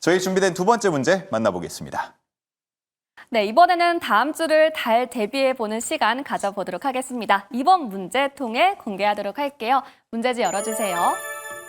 저희 준비된 두 번째 문제 만나보겠습니다. 네, 이번에는 다음 주를 달 대비해보는 시간 가져보도록 하겠습니다. 이번 문제 통해 공개하도록 할게요. 문제지 열어주세요.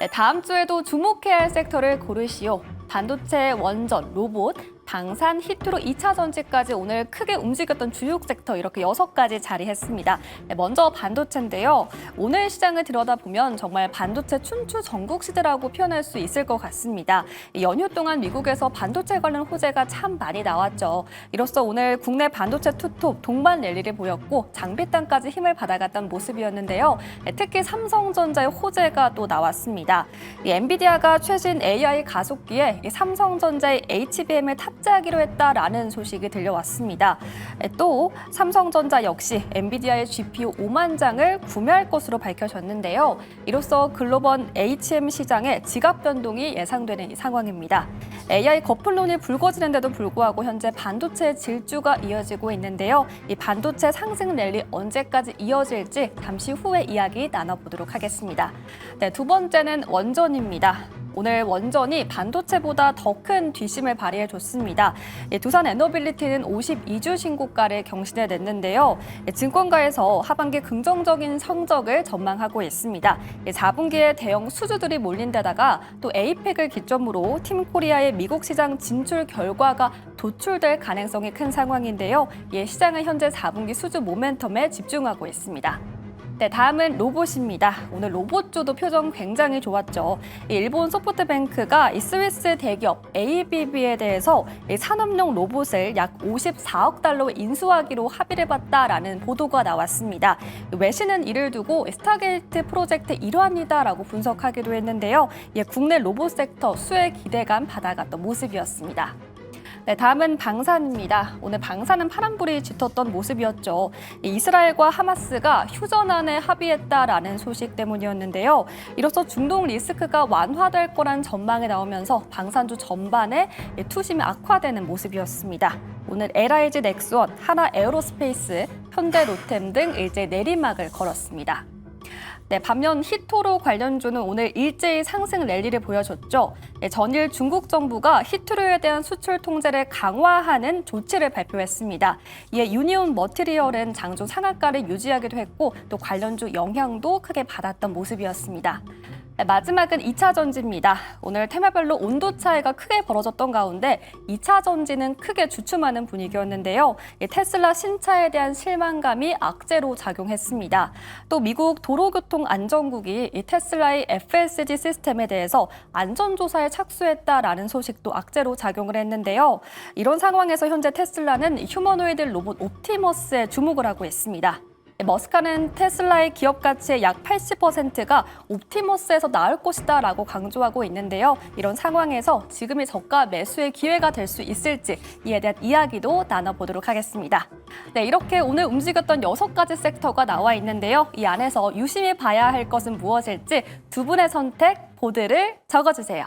네, 다음 주에도 주목해야 할 섹터를 고르시오. 반도체, 원전, 로봇, 방산, 히트로 2차 전지까지 오늘 크게 움직였던 주요 섹터 이렇게 6가지 자리했습니다. 네, 먼저 반도체인데요. 오늘 시장을 들여다보면 정말 반도체 춘추 전국 시대라고 표현할 수 있을 것 같습니다. 연휴 동안 미국에서 반도체 관련 호재가 참 많이 나왔죠. 이로써 오늘 국내 반도체 투톱 동반 랠리를 보였고 장비단까지 힘을 받아갔던 모습이었는데요. 특히 삼성전자의 호재가 또 나왔습니다. 엔비디아가 최신 AI 가속기에 삼성전자의 HBM을 탑재하기로 했다라는 소식이 들려왔습니다. 또 삼성전자 역시 엔비디아의 GPU 5만 장을 구매할 것으로 밝혀졌는데요. 이로써 글로벌 HM 시장에 지갑 변동이 예상되는 상황입니다. AI 거품론이 불거지는데도 불구하고 현재 반도체 질주가 이어지고 있는데요. 이 반도체 상승 랠리 언제까지 이어질지 잠시 후에 이야기 나눠보도록 하겠습니다. 네, 두 번째는 원전입니다. 오늘 원전이 반도체보다 더 큰 뒷심을 발휘해줬습니다. 두산 에너빌리티는 52주 신고가를 경신해냈는데요. 증권가에서 하반기 긍정적인 성적을 전망하고 있습니다. 4분기에 대형 수주들이 몰린 데다가 또 에이펙을 기점으로 팀코리아의 미국 시장 진출 결과가 도출될 가능성이 큰 상황인데요. 시장은 현재 4분기 수주 모멘텀에 집중하고 있습니다. 네, 다음은 로봇입니다. 오늘 로봇주도 표정 굉장히 좋았죠. 일본 소프트뱅크가 이 스위스 대기업 ABB에 대해서 산업용 로봇을 약 54억 달러 인수하기로 합의를 봤다라는 보도가 나왔습니다. 외신은 이를 두고 스타게이트 프로젝트 일환이다라고 분석하기도 했는데요. 국내 로봇 섹터 수혜 기대감 받아갔던 모습이었습니다. 네, 다음은 방산입니다. 오늘 방산은 파란불이 짙었던 모습이었죠. 이스라엘과 하마스가 휴전안에 합의했다라는 소식 때문이었는데요. 이로써 중동 리스크가 완화될 거란 전망이 나오면서 방산주 전반에 투심이 악화되는 모습이었습니다. 오늘 LIG 넥스원, 하나 에어로스페이스, 현대 로템 등 일제 내리막을 걸었습니다. 네, 반면 히토로 관련주는 오늘 일제히 상승 랠리를 보여줬죠. 전일 중국 정부가 히토로에 대한 수출 통제를 강화하는 조치를 발표했습니다. 이에 유니온 머티리얼은 장중 상한가를 유지하기도 했고 또 관련주 영향도 크게 받았던 모습이었습니다. 마지막은 2차 전지입니다. 오늘 테마별로 온도 차이가 크게 벌어졌던 가운데 2차 전지는 크게 주춤하는 분위기였는데요. 테슬라 신차에 대한 실망감이 악재로 작용했습니다. 또 미국 도로교통안전국이 이 테슬라의 FSD 시스템에 대해서 안전조사에 착수했다라는 소식도 악재로 작용을 했는데요. 이런 상황에서 현재 테슬라는 휴머노이드 로봇 옵티머스에 주목을 하고 있습니다. 머스크는 테슬라의 기업 가치의 약 80%가 옵티머스에서 나올 것이다 라고 강조하고 있는데요. 이런 상황에서 지금이 저가 매수의 기회가 될 수 있을지 이에 대한 이야기도 나눠보도록 하겠습니다. 네, 이렇게 오늘 움직였던 6가지 섹터가 나와 있는데요. 이 안에서 유심히 봐야 할 것은 무엇일지 두 분의 선택 보드를 적어주세요.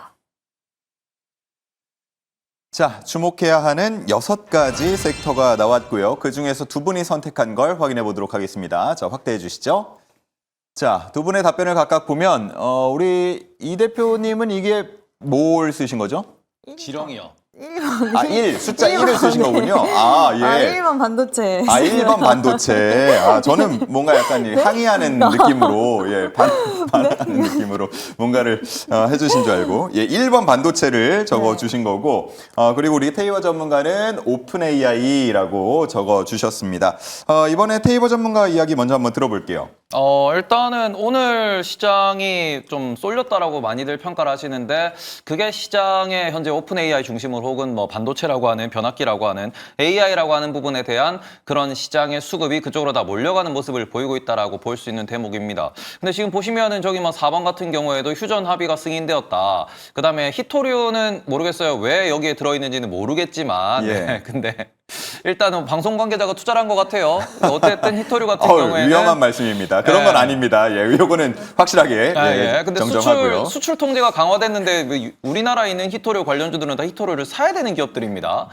자, 주목해야 하는 6가지 섹터가 나왔고요. 그중에서 두 분이 선택한 걸 확인해 보도록 하겠습니다. 자, 확대해 주시죠. 자, 두 분의 답변을 각각 보면 우리 이 대표님은 이게 뭘 쓰신 거죠? 지렁이요. 1번. 1, 숫자 1을 쓰신 거군요. 예. 1번 반도체. 1번 반도체. 저는 뭔가 약간 항의하는 느낌으로, 반하는 느낌으로 뭔가를 해주신 줄 알고, 1번 반도체를 적어주신 거고, 그리고 우리 테이버 전문가는 오픈 AI라고 적어주셨습니다. 이번에 테이버 전문가 이야기 먼저 한번 들어볼게요. 일단은 오늘 시장이 좀 쏠렸다라고 많이들 평가를 하시는데 그게 시장의 현재 오픈 AI 중심으로 혹은 뭐 반도체라고 하는 변압기라고 하는 AI라고 하는 부분에 대한 그런 시장의 수급이 그쪽으로 다 몰려가는 모습을 보이고 있다라고 볼 수 있는 대목입니다. 근데 지금 보시면은 저기 뭐 4번 같은 경우에도 휴전 합의가 승인되었다. 그다음에 히토류는 모르겠어요. 왜 여기에 들어있는지는 모르겠지만 근데 일단은 방송 관계자가 투자를 한 것 같아요. 어쨌든 히토류 같은 경우에는 위험한 말씀입니다. 그런 건 아닙니다. 이거는 확실하게 근데 정정하고요. 수출 통제가 강화됐는데 우리나라에 있는 히토류 관련주들은 다 히토류를 사야 되는 기업들입니다.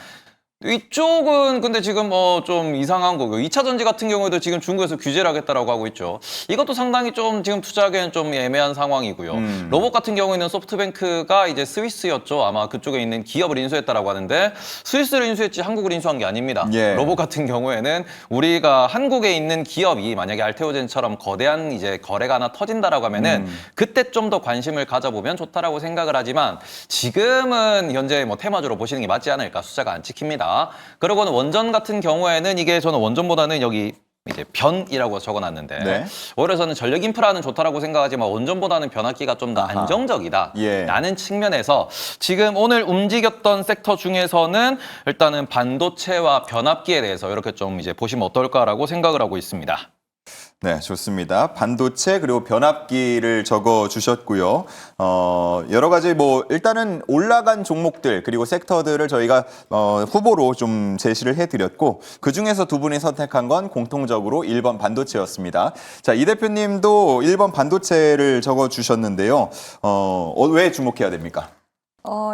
이쪽은 근데 지금 좀 이상한 거고요. 2차 전지 같은 경우에도 지금 중국에서 규제를 하겠다라고 하고 있죠. 이것도 상당히 좀 지금 투자하기에는 좀 애매한 상황이고요. 로봇 같은 경우에는 소프트뱅크가 이제 스위스였죠. 아마 그쪽에 있는 기업을 인수했다라고 하는데 스위스를 인수했지 한국을 인수한 게 아닙니다. 예. 로봇 같은 경우에는 우리가 한국에 있는 기업이 만약에 알테오젠처럼 거대한 이제 거래가 하나 터진다라고 하면은 그때 좀 더 관심을 가져보면 좋다라고 생각을 하지만 지금은 현재 뭐 테마주로 보시는 게 맞지 않을까. 숫자가 안 찍힙니다. 그리고는 원전 같은 경우에는 이게 저는 원전보다는 여기 이제 변이라고 적어놨는데 네. 오히려 저는 전력 인프라는 좋다라고 생각하지만 원전보다는 변압기가 좀 더 안정적이다 예. 라는 측면에서 지금 오늘 움직였던 섹터 중에서는 일단은 반도체와 변압기에 대해서 이렇게 좀 이제 보시면 어떨까라고 생각을 하고 있습니다. 네, 좋습니다. 반도체 그리고 변압기를 적어 주셨고요. 여러 가지 뭐 일단은 올라간 종목들 그리고 섹터들을 저희가 후보로 좀 제시를 해드렸고 그 중에서 두 분이 선택한 건 공통적으로 1번 반도체였습니다. 자, 이 대표님도 1번 반도체를 적어 주셨는데요. 왜 주목해야 됩니까?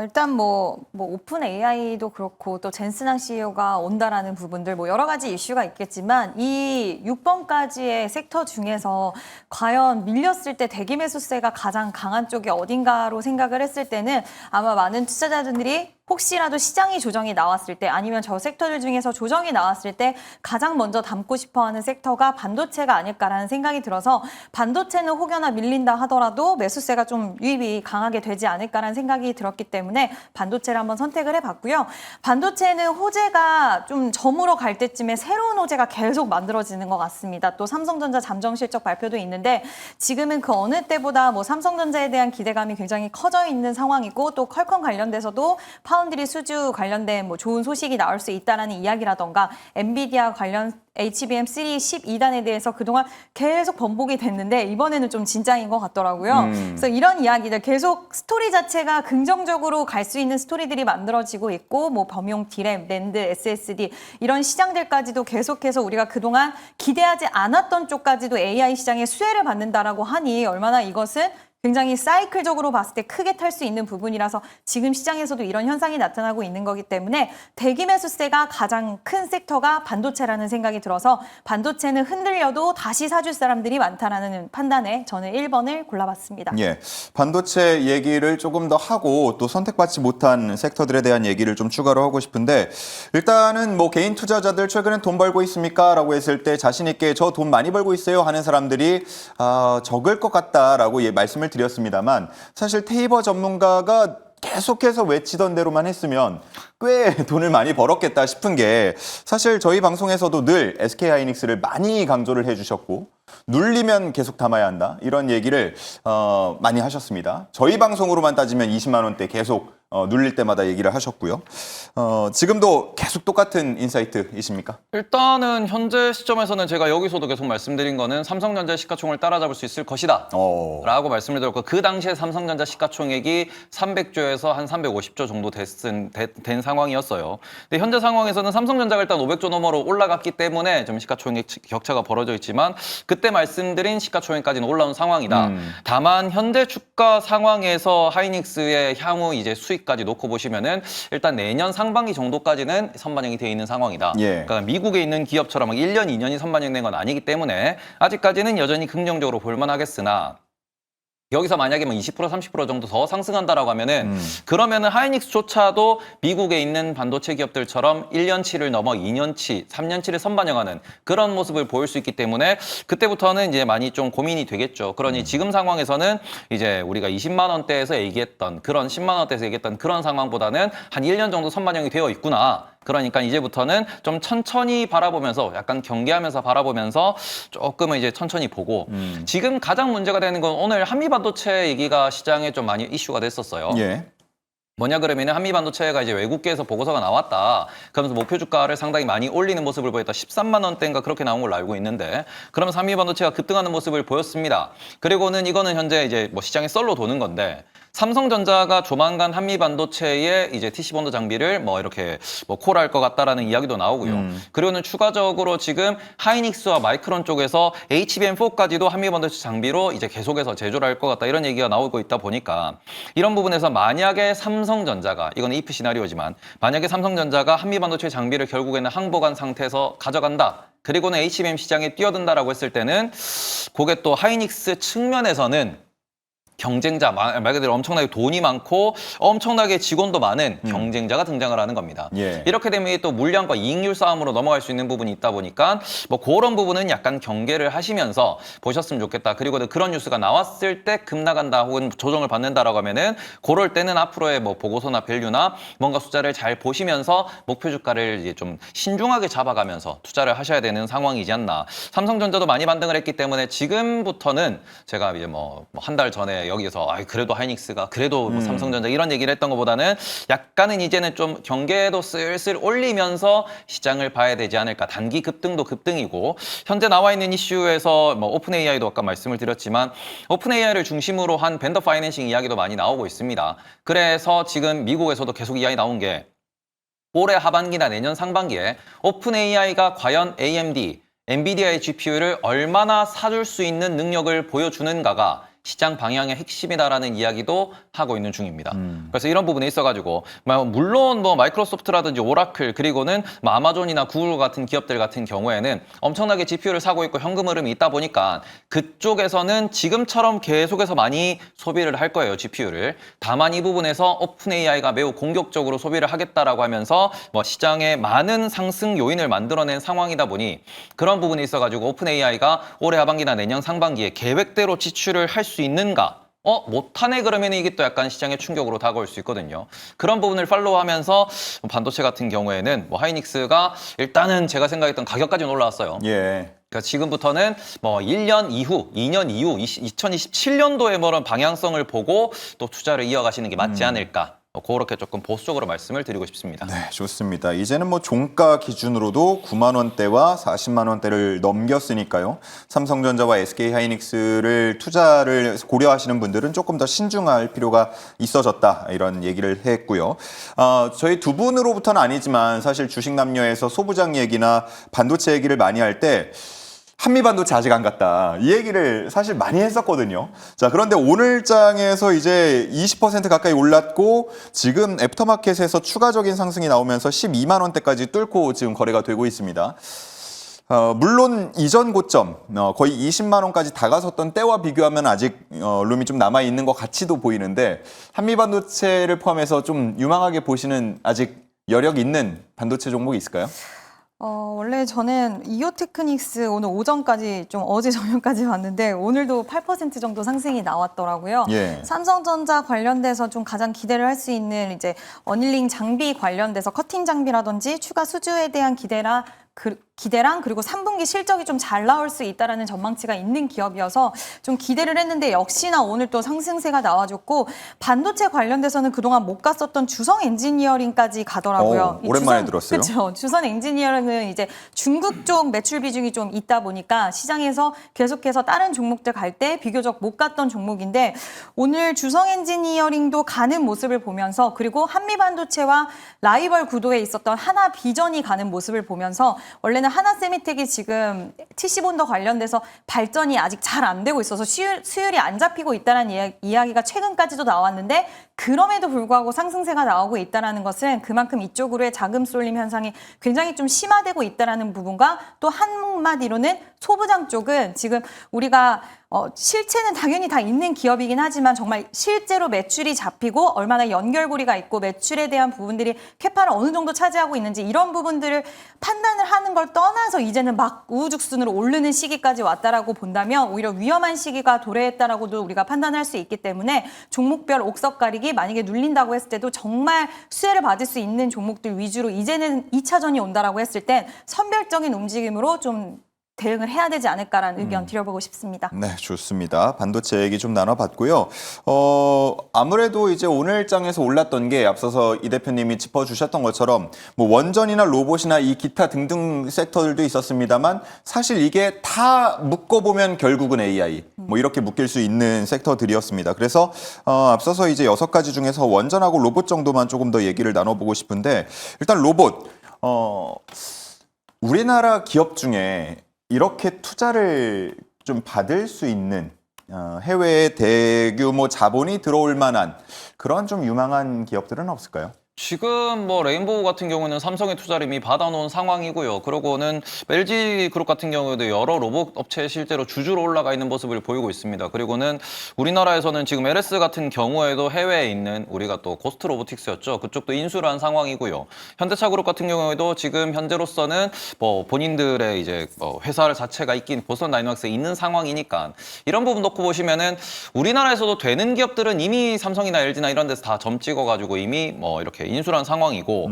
일단 오픈 AI도 그렇고 또 젠슨항 CEO가 온다라는 부분들 뭐 여러 가지 이슈가 있겠지만 이 6번까지의 섹터 중에서 과연 밀렸을 때 대기 매수세가 가장 강한 쪽이 어딘가로 생각을 했을 때는 아마 많은 투자자들이 혹시라도 시장이 조정이 나왔을 때 아니면 저 섹터들 중에서 조정이 나왔을 때 가장 먼저 담고 싶어하는 섹터가 반도체가 아닐까라는 생각이 들어서 반도체는 혹여나 밀린다 하더라도 매수세가 좀 유입이 강하게 되지 않을까라는 생각이 들었기 때문에 반도체를 한번 선택을 해봤고요. 반도체는 호재가 좀 저물어 갈 때쯤에 새로운 호재가 계속 만들어지는 것 같습니다. 또 삼성전자 잠정 실적 발표도 있는데 지금은 그 어느 때보다 뭐 삼성전자에 대한 기대감이 굉장히 커져 있는 상황이고 또 퀄컴 관련돼서도 파운드리 수주 관련된 뭐 좋은 소식이 나올 수 있다라는 이야기라던가 엔비디아 관련 HBM3 12단에 대해서 그동안 계속 번복이 됐는데 이번에는 좀 진짜인 것 같더라고요. 그래서 이런 이야기들 계속 스토리 자체가 긍정적으로 갈 수 있는 스토리들이 만들어지고 있고 뭐 범용 디램, 낸드, SSD 이런 시장들까지도 계속해서 우리가 그동안 기대하지 않았던 쪽까지도 AI 시장의 수혜를 받는다라고 하니 얼마나 이것은 굉장히 사이클적으로 봤을 때 크게 탈 수 있는 부분이라서 지금 시장에서도 이런 현상이 나타나고 있는 거기 때문에 대기 매수세가 가장 큰 섹터가 반도체라는 생각이 들어서 반도체는 흔들려도 다시 사줄 사람들이 많다라는 판단에 저는 1번을 골라봤습니다. 예, 반도체 얘기를 조금 더 하고 또 선택받지 못한 섹터들에 대한 얘기를 좀 추가로 하고 싶은데 일단은 뭐 개인 투자자들 최근에 돈 벌고 있습니까? 라고 했을 때 자신 있게 저 돈 많이 벌고 있어요 하는 사람들이 적을 것 같다라고 말씀을 드렸습니다만 사실 테이버 전문가가 계속해서 외치던 대로만 했으면 꽤 돈을 많이 벌었겠다 싶은 게 사실 저희 방송에서도 늘 SK하이닉스를 많이 강조를 해주셨고 눌리면 계속 담아야 한다 이런 얘기를 많이 하셨습니다. 저희 방송으로만 따지면 20만 원대 계속 눌릴 때마다 얘기를 하셨고요. 지금도 계속 똑같은 인사이트이십니까? 일단은 현재 시점에서는 제가 여기서도 계속 말씀드린 거는 삼성전자 시가총을 따라잡을 수 있을 것이다 라고 말씀을 드렸고 그 당시에 삼성전자 시가총액이 300조에서 한 350조 정도 된 상황이었어요. 근데 현재 상황에서는 삼성전자가 일단 500조 너머로 올라갔기 때문에 좀 시가총액 격차가 벌어져 있지만 그때 말씀드린 시가총액까지는 올라온 상황이다. 다만 현재 주가 상황에서 하이닉스의 향후 이제 수익까지 놓고 보시면은 일단 내년 상반기 정도까지는 선반영이 되어 있는 상황이다. 예. 그러니까 미국에 있는 기업처럼 1년, 2년이 선반영된 건 아니기 때문에 아직까지는 여전히 긍정적으로 볼만하겠으나 여기서 만약에 뭐 20%, 30% 정도 더 상승한다라고 하면은 그러면은 하이닉스조차도 미국에 있는 반도체 기업들처럼 1년치를 넘어 2년치, 3년치를 선반영하는 그런 모습을 보일 수 있기 때문에 그때부터는 이제 많이 좀 고민이 되겠죠. 그러니 지금 상황에서는 이제 우리가 20만 원대에서 얘기했던 그런 10만 원대에서 얘기했던 그런 상황보다는 한 1년 정도 선반영이 되어 있구나. 그러니까 이제부터는 좀 천천히 바라보면서 약간 경계하면서 바라보면서 조금은 이제 천천히 보고 지금 가장 문제가 되는 건 오늘 한미반도체 얘기가 시장에 좀 많이 이슈가 됐었어요. 예. 뭐냐 그러면 한미반도체가 이제 외국계에서 보고서가 나왔다. 그러면서 목표 주가를 상당히 많이 올리는 모습을 보였다. 13만 원대인가 그렇게 나온 걸로 알고 있는데 그러면서 한미반도체가 급등하는 모습을 보였습니다. 그리고는 이거는 현재 이제 뭐 시장에 썰로 도는 건데 삼성전자가 조만간 한미반도체에 이제 TC본드 장비를 뭐 이렇게 뭐 콜할 것 같다라는 이야기도 나오고요. 그리고는 추가적으로 지금 하이닉스와 마이크론 쪽에서 HBM4까지도 한미반도체 장비로 이제 계속해서 제조를 할 것 같다 이런 얘기가 나오고 있다 보니까 이런 부분에서 만약에 삼성전자가 이건 if 시나리오지만 만약에 삼성전자가 한미반도체 장비를 결국에는 항복한 상태에서 가져간다. 그리고는 HBM 시장에 뛰어든다라고 했을 때는 그게 또 하이닉스 측면에서는 경쟁자, 말 그대로 엄청나게 돈이 많고 엄청나게 직원도 많은 경쟁자가 등장을 하는 겁니다. 예. 이렇게 되면 또 물량과 이익률 싸움으로 넘어갈 수 있는 부분이 있다 보니까 뭐 그런 부분은 약간 경계를 하시면서 보셨으면 좋겠다. 그리고 그런 뉴스가 나왔을 때 급 나간다 혹은 조정을 받는다라고 하면은 그럴 때는 앞으로의 뭐 보고서나 밸류나 뭔가 숫자를 잘 보시면서 목표 주가를 이제 좀 신중하게 잡아가면서 투자를 하셔야 되는 상황이지 않나. 삼성전자도 많이 반등을 했기 때문에 지금부터는 제가 이제 뭐 한 달 전에 여기서 그래도 하이닉스가 그래도 뭐 삼성전자 이런 얘기를 했던 것보다는 약간은 이제는 좀 경계도 슬슬 올리면서 시장을 봐야 되지 않을까. 단기 급등도 급등이고 현재 나와 있는 이슈에서 뭐 오픈 AI도 아까 말씀을 드렸지만 오픈 AI를 중심으로 한 벤더 파이낸싱 이야기도 많이 나오고 있습니다. 그래서 지금 미국에서도 계속 이야기 나온 게 올해 하반기나 내년 상반기에 오픈 AI가 과연 AMD, 엔비디아의 GPU를 얼마나 사줄 수 있는 능력을 보여주는가가 시장 방향의 핵심이다라는 이야기도 하고 있는 중입니다. 그래서 이런 부분에 있어가지고 물론 뭐 마이크로소프트라든지 오라클 그리고는 뭐 아마존이나 구글 같은 기업들 같은 경우에는 엄청나게 GPU를 사고 있고 현금 흐름이 있다 보니까 그쪽에서는 지금처럼 계속해서 많이 소비를 할 거예요, GPU를. 다만 이 부분에서 오픈 AI가 매우 공격적으로 소비를 하겠다라고 하면서 뭐 시장에 많은 상승 요인을 만들어낸 상황이다 보니 그런 부분에 있어가지고 오픈 AI가 올해 하반기나 내년 상반기에 계획대로 지출을 할 수 있는가? 못하네 그러면 이게 또 약간 시장의 충격으로 다가올 수 있거든요. 그런 부분을 팔로우하면서 반도체 같은 경우에는 뭐 하이닉스가 일단은 제가 생각했던 가격까지는 올라왔어요. 예. 그러니까 지금부터는 뭐 1년 이후, 2년 이후, 2027년도에 뭐런 방향성을 보고 또 투자를 이어가시는 게 맞지 않을까. 그렇게 조금 보수적으로 말씀을 드리고 싶습니다. 네, 좋습니다. 이제는 뭐 종가 기준으로도 9만 원대와 40만 원대를 넘겼으니까요. 삼성전자와 SK하이닉스를 투자를 고려하시는 분들은 조금 더 신중할 필요가 있어졌다 이런 얘기를 했고요. 저희 두 분으로부터는 아니지만 사실 주식남녀에서 소부장 얘기나 반도체 얘기를 많이 할 때 한미반도체 아직 안 갔다. 이 얘기를 사실 많이 했었거든요. 자, 그런데 오늘 장에서 이제 20% 가까이 올랐고 지금 애프터마켓에서 추가적인 상승이 나오면서 12만 원대까지 뚫고 지금 거래가 되고 있습니다. 물론 이전 고점 거의 20만 원까지 다가섰던 때와 비교하면 아직 룸이 좀 남아 있는 것 같이도 보이는데 한미반도체를 포함해서 좀 유망하게 보시는 아직 여력 있는 반도체 종목이 있을까요? 원래 저는 이오테크닉스 오늘 오전까지 좀 어제 저녁까지 봤는데 오늘도 8% 정도 상승이 나왔더라고요. 예. 삼성전자 관련돼서 좀 가장 기대를 할 수 있는 이제 어닐링 장비 관련돼서 커팅 장비라든지 추가 수주에 대한 기대랑 그리고 3분기 실적이 좀 잘 나올 수 있다라는 전망치가 있는 기업이어서 좀 기대를 했는데 역시나 오늘 또 상승세가 나와줬고 반도체 관련돼서는 그동안 못 갔었던 주성 엔지니어링까지 가더라고요. 오랜만에 들었어요. 그렇죠. 주성 엔지니어링은 이제 중국 쪽 매출 비중이 좀 있다 보니까 시장에서 계속해서 다른 종목들 갈 때 비교적 못 갔던 종목인데 오늘 주성 엔지니어링도 가는 모습을 보면서 그리고 한미반도체와 라이벌 구도에 있었던 하나 비전이 가는 모습을 보면서 원래는 하나세미텍이 지금 TC본더 관련돼서 발전이 아직 잘 안 되고 있어서 수율이 안 잡히고 있다는 이야기가 최근까지도 나왔는데 그럼에도 불구하고 상승세가 나오고 있다는 것은 그만큼 이쪽으로의 자금 쏠림 현상이 굉장히 좀 심화되고 있다는 부분과 또 한마디로는 소부장 쪽은 지금 우리가 실체는 당연히 다 있는 기업이긴 하지만 정말 실제로 매출이 잡히고 얼마나 연결고리가 있고 매출에 대한 부분들이 캐파를 어느 정도 차지하고 있는지 이런 부분들을 판단을 하는 걸 떠나서 이제는 막 우후죽순으로 오르는 시기까지 왔다라고 본다면 오히려 위험한 시기가 도래했다라고도 우리가 판단할 수 있기 때문에 종목별 옥석 가리기 만약에 눌린다고 했을 때도 정말 수혜를 받을 수 있는 종목들 위주로 이제는 2차전이 온다라고 했을 땐 선별적인 움직임으로 좀 대응을 해야 되지 않을까라는 의견 드려보고 싶습니다. 네, 좋습니다. 반도체 얘기 좀 나눠봤고요. 아무래도 이제 오늘 장에서 올랐던 게 앞서서 이 대표님이 짚어주셨던 것처럼 뭐 원전이나 로봇이나 이 기타 등등 섹터들도 있었습니다만 사실 이게 다 묶어보면 결국은 AI 뭐 이렇게 묶일 수 있는 섹터들이었습니다. 그래서 앞서서 이제 6가지 중에서 원전하고 로봇 정도만 조금 더 얘기를 나눠보고 싶은데 일단 로봇 우리나라 기업 중에 이렇게 투자를 좀 받을 수 있는 해외의 대규모 자본이 들어올 만한 그런 좀 유망한 기업들은 없을까요? 지금 뭐 레인보우 같은 경우는 삼성의 투자를 이미 받아놓은 상황이고요. 그러고는 LG 그룹 같은 경우에도 여러 로봇 업체에 실제로 주주로 올라가 있는 모습을 보이고 있습니다. 그리고는 우리나라에서는 지금 LS 같은 경우에도 해외에 있는 우리가 또 고스트 로보틱스였죠. 그쪽도 인수를 한 상황이고요. 현대차 그룹 같은 경우에도 지금 현재로서는 뭐 본인들의 이제 회사 자체가 있긴 보스턴 다이너믹스에 있는 상황이니까 이런 부분 놓고 보시면은 우리나라에서도 되는 기업들은 이미 삼성이나 LG나 이런 데서 다 점 찍어가지고 이미 뭐 이렇게 인수한 상황이고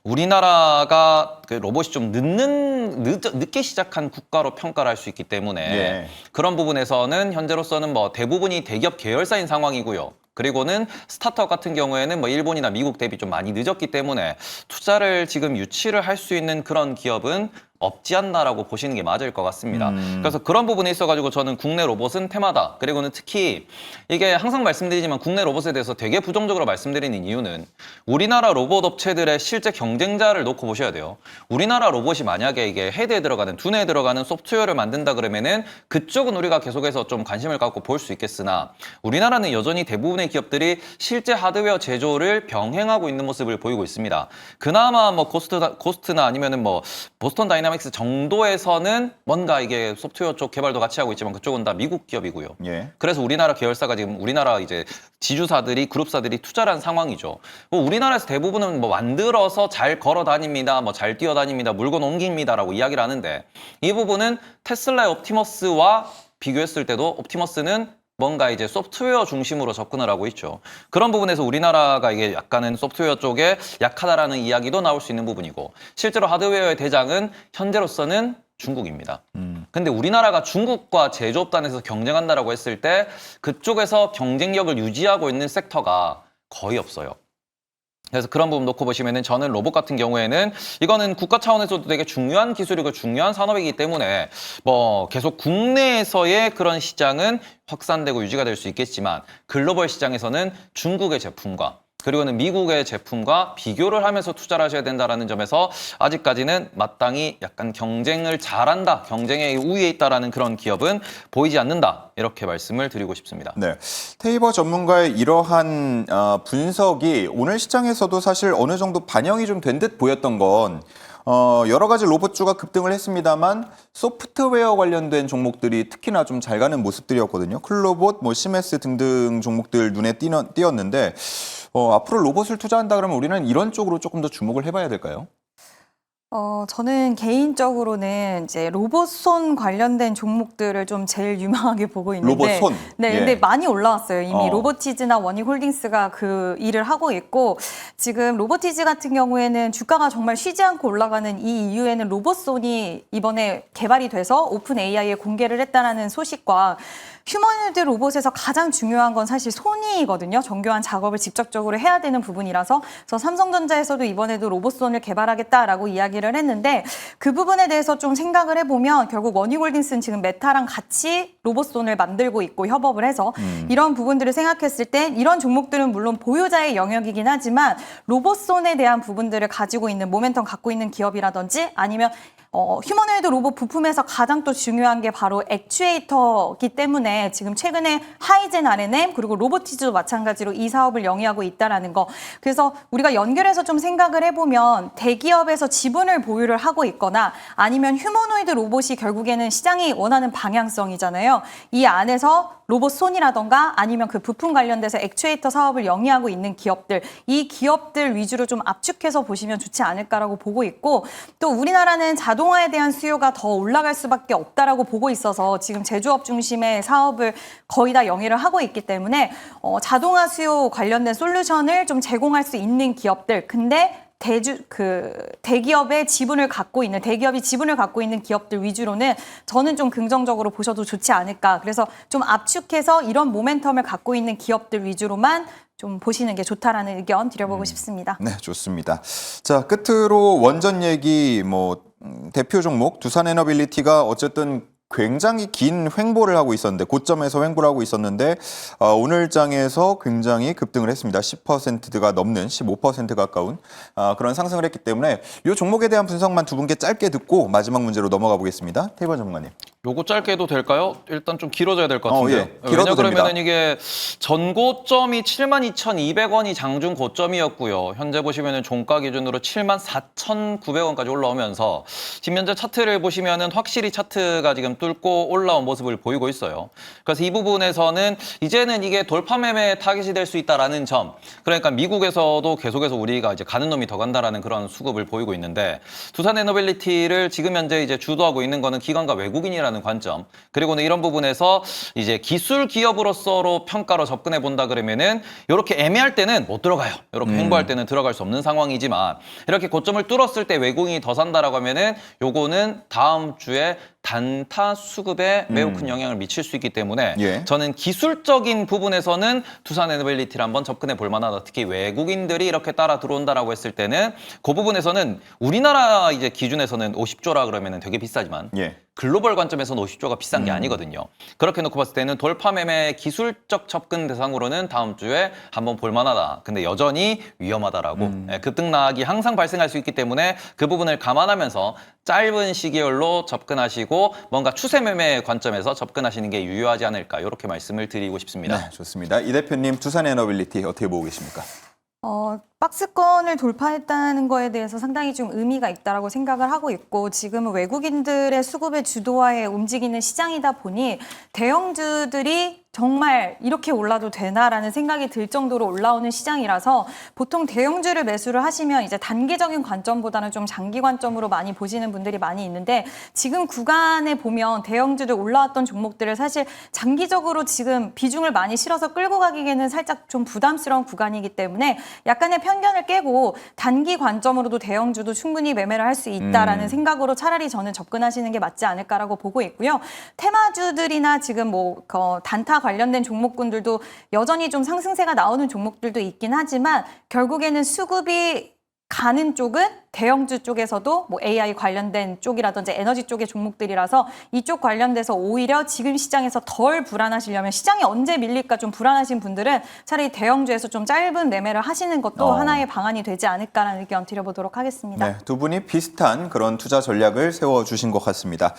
우리나라가 그 로봇이 좀 늦게 시작한 국가로 평가를 할 수 있기 때문에 예. 그런 부분에서는 현재로서는 뭐 대부분이 대기업 계열사인 상황이고요. 그리고는 스타트업 같은 경우에는 뭐 일본이나 미국 대비 좀 많이 늦었기 때문에 투자를 지금 유치를 할 수 있는 그런 기업은 없지 않나라고 보시는 게 맞을 것 같습니다. 그래서 그런 부분에 있어가지고 저는 국내 로봇은 테마다. 그리고는 특히 이게 항상 말씀드리지만 국내 로봇에 대해서 되게 부정적으로 말씀드리는 이유는 우리나라 로봇 업체들의 실제 경쟁자를 놓고 보셔야 돼요. 우리나라 로봇이 만약에 이게 헤드에 들어가는 두뇌에 들어가는 소프트웨어를 만든다 그러면은 그쪽은 우리가 계속해서 좀 관심을 갖고 볼 수 있겠으나 우리나라는 여전히 대부분의 기업들이 실제 하드웨어 제조를 병행하고 있는 모습을 보이고 있습니다. 그나마 뭐 고스트나 아니면은 뭐 보스턴 다이나믹스 정도에서는 뭔가 이게 소프트웨어 쪽 개발도 같이 하고 있지만 그쪽은 다 미국 기업이고요. 예. 그래서 우리나라 계열사가 지금 우리나라 이제 지주사들이 그룹사들이 투자를 한 상황이죠. 뭐 우리나라에서 대부분은 뭐 만들어서 잘 걸어 다닙니다. 뭐 잘 뛰어 다닙니다. 물건 옮깁니다라고 이야기를 하는데 이 부분은 테슬라의 옵티머스와 비교했을 때도 옵티머스는 뭔가 이제 소프트웨어 중심으로 접근을 하고 있죠. 그런 부분에서 우리나라가 이게 약간은 소프트웨어 쪽에 약하다라는 이야기도 나올 수 있는 부분이고 실제로 하드웨어의 대장은 현재로서는 중국입니다. 근데 우리나라가 중국과 제조업단에서 경쟁한다라고 했을 때 그쪽에서 경쟁력을 유지하고 있는 섹터가 거의 없어요. 그래서 그런 부분 놓고 보시면은 저는 로봇 같은 경우에는 이거는 국가 차원에서도 되게 중요한 기술이고 중요한 산업이기 때문에 뭐 계속 국내에서의 그런 시장은 확산되고 유지가 될 수 있겠지만 글로벌 시장에서는 중국의 제품과 그리고는 미국의 제품과 비교를 하면서 투자를 하셔야 된다는 점에서 아직까지는 마땅히 약간 경쟁을 잘한다, 경쟁의 우위에 있다라는 그런 기업은 보이지 않는다. 이렇게 말씀을 드리고 싶습니다. 네, 테이버 전문가의 이러한 분석이 오늘 시장에서도 사실 어느 정도 반영이 좀 된 듯 보였던 건 여러 가지 로봇주가 급등을 했습니다만 소프트웨어 관련된 종목들이 특히나 좀 잘 가는 모습들이었거든요. 클로봇, 뭐 시메스 등등 종목들 눈에 띄었는데 앞으로 로봇을 투자한다 그러면 우리는 이런 쪽으로 조금 더 주목을 해봐야 될까요? 저는 개인적으로는 이제 로봇손 관련된 종목들을 좀 제일 유망하게 보고 있는데. 로봇손? 네, 예. 근데 많이 올라왔어요. 이미 로보티즈나 원익홀딩스가 그 일을 하고 있고 지금 로보티즈 같은 경우에는 주가가 정말 쉬지 않고 올라가는 이 이유에는 로봇손이 이번에 개발이 돼서 오픈 AI에 공개를 했다는 소식과 휴머노이드 로봇에서 가장 중요한 건 사실 손이거든요. 정교한 작업을 직접적으로 해야 되는 부분이라서 그래서 삼성전자에서도 이번에도 로봇손을 개발하겠다라고 이야기를 했는데 그 부분에 대해서 좀 생각을 해보면 결국 원익홀딩스는 지금 메타랑 같이 로봇손을 만들고 있고 협업을 해서 이런 부분들을 생각했을 때 이런 종목들은 물론 보유자의 영역이긴 하지만 로봇손에 대한 부분들을 가지고 있는 모멘텀 갖고 있는 기업이라든지 아니면 휴머노이드 로봇 부품에서 가장 또 중요한 게 바로 액추에이터이기 때문에 지금 최근에 하이젠 R&M 그리고 로보티즈도 마찬가지로 이 사업을 영위하고 있다라는 거. 그래서 우리가 연결해서 좀 생각을 해보면 대기업에서 지분을 보유를 하고 있거나 아니면 휴머노이드 로봇이 결국에는 시장이 원하는 방향성이잖아요. 이 안에서 로봇손이라던가 아니면 그 부품 관련돼서 액추에이터 사업을 영위하고 있는 기업들, 이 기업들 위주로 좀 압축해서 보시면 좋지 않을까라고 보고 있고 또 우리나라는 자동화에 대한 수요가 더 올라갈 수밖에 없다라고 보고 있어서 지금 제조업 중심의 사업을 거의 다 영위를 하고 있기 때문에 자동화 수요 관련된 솔루션을 좀 제공할 수 있는 기업들 근데 대기업의 지분을 갖고 있는 대기업이 지분을 갖고 있는 기업들 위주로는 저는 좀 긍정적으로 보셔도 좋지 않을까. 그래서 좀 압축해서 이런 모멘텀을 갖고 있는 기업들 위주로만 좀 보시는 게 좋다라는 의견 드려보고 싶습니다. 네, 좋습니다. 자, 끝으로 원전 얘기 대표 종목 두산에너빌리티가 어쨌든 굉장히 긴 횡보를 하고 있었는데 고점에서 횡보를 하고 있었는데 오늘 장에서 굉장히 급등을 했습니다. 10%가 넘는 15% 가까운 그런 상승을 했기 때문에 이 종목에 대한 분석만 두 분께 짧게 듣고 마지막 문제로 넘어가 보겠습니다. 태권 전문가님. 요거 짧게 해도 될까요? 일단 좀 길어져야 될 것 같은데요. 예, 길어도 왜냐 그러면은 됩니다. 이게 전고점이 72,200원이 장중 고점이었고요. 현재 보시면은 종가 기준으로 74,900원까지 올라오면서 지금 현재 차트를 보시면은 확실히 차트가 지금 뚫고 올라온 모습을 보이고 있어요. 그래서 이 부분에서는 이제는 이게 돌파 매매 타깃이 될 수 있다라는 점. 그러니까 미국에서도 계속해서 우리가 이제 가는 놈이 더 간다라는 그런 수급을 보이고 있는데 두산에너빌리티를 지금 현재 이제 주도하고 있는 거는 기관과 외국인이라는 관점. 그리고는 이런 부분에서 이제 기술 기업으로서로 평가로 접근해 본다 그러면은 이렇게 애매할 때는 못 들어가요. 이렇게 횡보할 때는 들어갈 수 없는 상황이지만 이렇게 고점을 뚫었을 때 외국인이 더 산다라고 하면은 요거는 다음 주에 단타 수급에 매우 큰 영향을 미칠 수 있기 때문에 예. 저는 기술적인 부분에서는 두산에너빌리티를 한번 접근해 볼 만하다. 특히 외국인들이 이렇게 따라 들어온다라고 했을 때는 그 부분에서는 우리나라 이제 기준에서는 50조라 그러면은 되게 비싸지만 예. 글로벌 관점에서는 50조가 비싼 게 아니거든요. 그렇게 놓고 봤을 때는 돌파 매매 기술적 접근 대상으로는 다음 주에 한번 볼 만하다. 근데 여전히 위험하다라고 급등락이 항상 발생할 수 있기 때문에 그 부분을 감안하면서 짧은 시기열로 접근하시고 뭔가 추세 매매 관점에서 접근하시는 게 유효하지 않을까 이렇게 말씀을 드리고 싶습니다. 네, 좋습니다. 이 대표님 두산에너빌리티 어떻게 보고 계십니까? 박스권을 돌파했다는 거에 대해서 상당히 좀 의미가 있다라고 생각을 하고 있고 지금은 외국인들의 수급의 주도하에 움직이는 시장이다 보니 대형주들이 정말 이렇게 올라도 되나라는 생각이 들 정도로 올라오는 시장이라서 보통 대형주를 매수를 하시면 이제 단기적인 관점보다는 좀 장기 관점으로 많이 보시는 분들이 많이 있는데 지금 구간에 보면 대형주들 올라왔던 종목들을 사실 장기적으로 지금 비중을 많이 실어서 끌고 가기에는 살짝 좀 부담스러운 구간이기 때문에 약간의 편견을 깨고 단기 관점으로도 대형주도 충분히 매매를 할 수 있다라는 생각으로 차라리 저는 접근하시는 게 맞지 않을까라고 보고 있고요. 테마주들이나 지금 단타 관련된 종목군들도 여전히 좀 상승세가 나오는 종목들도 있긴 하지만 결국에는 수급이 가는 쪽은 대형주 쪽에서도 AI 관련된 쪽이라든지 에너지 쪽의 종목들이라서 이쪽 관련돼서 오히려 지금 시장에서 덜 불안하시려면 시장이 언제 밀릴까 좀 불안하신 분들은 차라리 대형주에서 좀 짧은 매매를 하시는 것도 하나의 방안이 되지 않을까라는 의견 드려보도록 하겠습니다. 네, 두 분이 비슷한 그런 투자 전략을 세워주신 것 같습니다.